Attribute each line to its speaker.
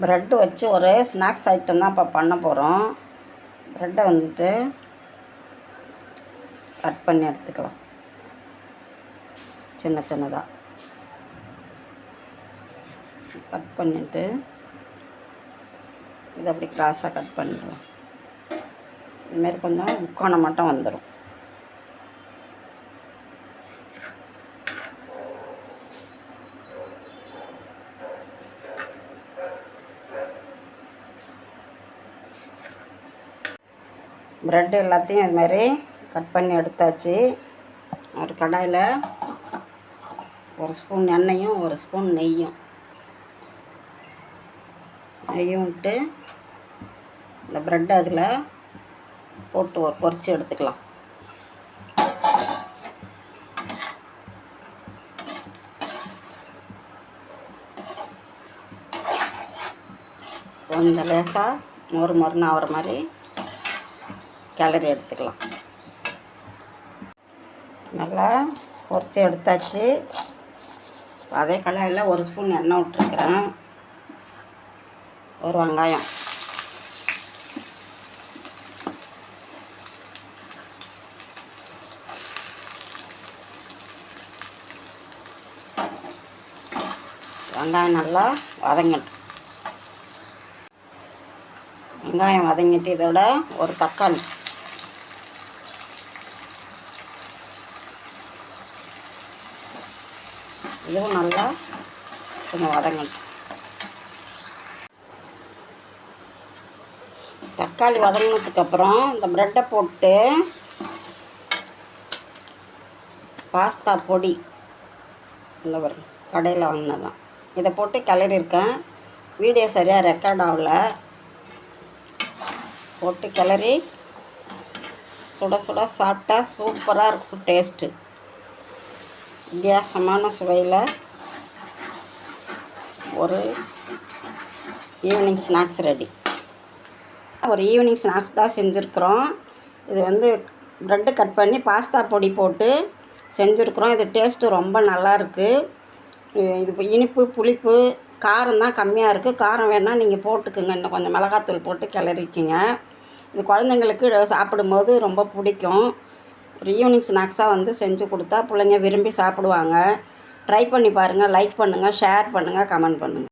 Speaker 1: Bread வச்சு ஒரே snacks item தான் இப்போ பண்ண போகிறோம். ப்ரெட்டை வந்துட்டு கட் பண்ணி எடுத்துக்கலாம். சின்ன சின்னதாக கட் பண்ணிவிட்டு இதை அப்படி கிராஸாக கட் பண்ணிக்கலாம். இதுமாரி கொஞ்சம் முக்கோணம் மட்டும் வந்துடும். ப்ரெட் எல்லாத்தையும் இதுமாரி கட் பண்ணி எடுத்தாச்சு. ஒரு கடாயில் ஒரு ஸ்பூன் எண்ணெயும் ஒரு ஸ்பூன் நெய்யும் விட்டு இந்த ப்ரெட் அதில் போட்டு பொரித்து எடுத்துக்கலாம். கொஞ்சம் லேசாக மொறுன்னு ஆகிற மாதிரி கிளறி எடுத்துக்கலாம். நல்லா பொரித்து எடுத்தாச்சு. அதே கடாயில் ஒரு ஸ்பூன் எண்ணெய் விட்டுருக்குறேன். ஒரு வெங்காயம், வெங்காயம் நல்லா வதங்கட்டும். வெங்காயம் வதங்கிட்டு இதோட ஒரு தக்காளி, இதுவும் நல்லா கொஞ்சம் வதங்கட்டும். தக்காளி வதங்கினதுக்கப்புறம் இந்த ப்ரெட்டை போட்டு பாஸ்தா பொடி இந்த ஒரு கடையில் வாங்கினதான் இதை போட்டு கிளறியிருக்கேன். வீடியோ சரியாக ரெக்கார்ட் ஆகல. போட்டு கிளறி சுட சுட சாப்பிட்டா சூப்பராக இருக்கும். டேஸ்ட்டு வித்தியாசமான சுவையில் ஒரு ஈவினிங் ஸ்நாக்ஸ் ரெடி. ஒரு ஈவினிங் ஸ்நாக்ஸ் தான் செஞ்சுருக்குறோம். இது வந்து ப்ரெட்டு கட் பண்ணி பாஸ்தா பொடி போட்டு செஞ்சுருக்குறோம். இது டேஸ்ட்டு ரொம்ப நல்லாயிருக்கு. இது இனிப்பு புளிப்பு காரம் தான் கம்மியாக இருக்குது. காரம் வேணால் நீங்கள் போட்டுக்குங்க. இன்னும் கொஞ்சம் மிளகாத்தூள் போட்டு கிளறிக்கிங்க. இது குழந்தைங்களுக்கு சாப்பிடும்போது ரொம்ப பிடிக்கும். ஒரு ஈவினிங் ஸ்நாக்ஸாக வந்து செஞ்சு கொடுத்தா பிள்ளைங்க விரும்பி சாப்பிடுவாங்க. ட்ரை பண்ணி பாருங்கள். லைக் பண்ணுங்கள், ஷேர் பண்ணுங்கள், கமெண்ட் பண்ணுங்கள்.